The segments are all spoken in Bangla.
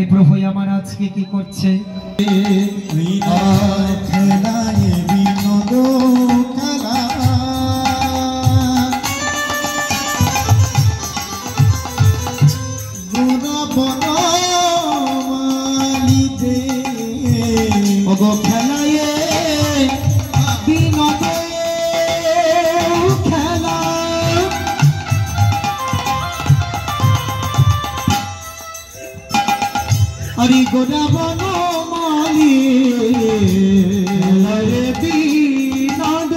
হে প্রভু আমার আজকে কি করছে? হরি গোরা বনমালী বিনোদ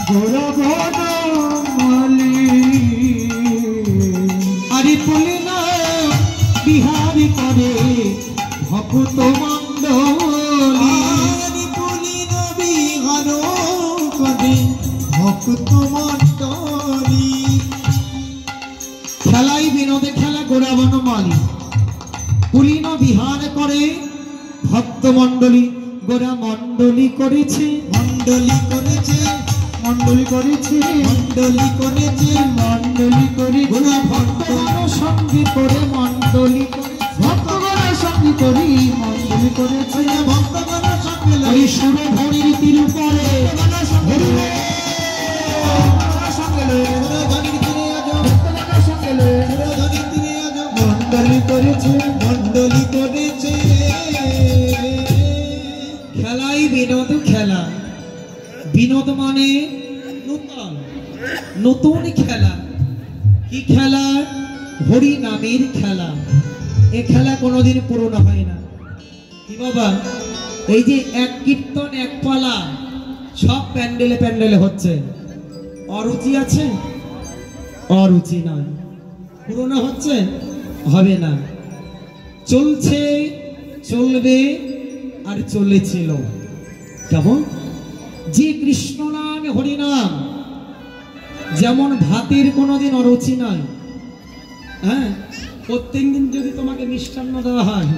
গোরা বনমালী হরি পুলিন বিহারি করে ভক্ত মণ্ডলী ভক্ত মণ্ডলী খেলাই বিনোদে খেলা গোরা বনমালী পুলিন বিহার করে ভক্ত মণ্ডলী গোরা মণ্ডলী করেছে মণ্ডলী করেছে মণ্ডলী করেছে মণ্ডলী করেছে মণ্ডলী করে গোরা ভক্তগণ সঙ্গে করে মণ্ডলী করে ভক্তগণের সঙ্গে করি মণ্ডলী করেছে ভক্তগণ সঙ্গে ওই সুরভরির তীর পরে মণ্ডলী করেছে খেলাই বিনোদ খেলা বিনোদ মানে নূতন নতুন খেলা কি খেলা হরি নামের খেলা এ খেলা কোনোদিন পুরনো হয় না কি বাবা এই যে এক কীর্তন এক পালা সব প্যান্ডেলে প্যান্ডেলে হচ্ছে অরুচি আছে অরুচি নয় পুরনো হচ্ছে হবে না চলছে চলবে আর চলেছিল কেমন যে কৃষ্ণ নাম হরিনাম যেমন ভাতের কোনোদিন অরুচি নয় হ্যাঁ প্রত্যেকদিন যদি তোমাকে মিষ্টান্ন দেওয়া হয়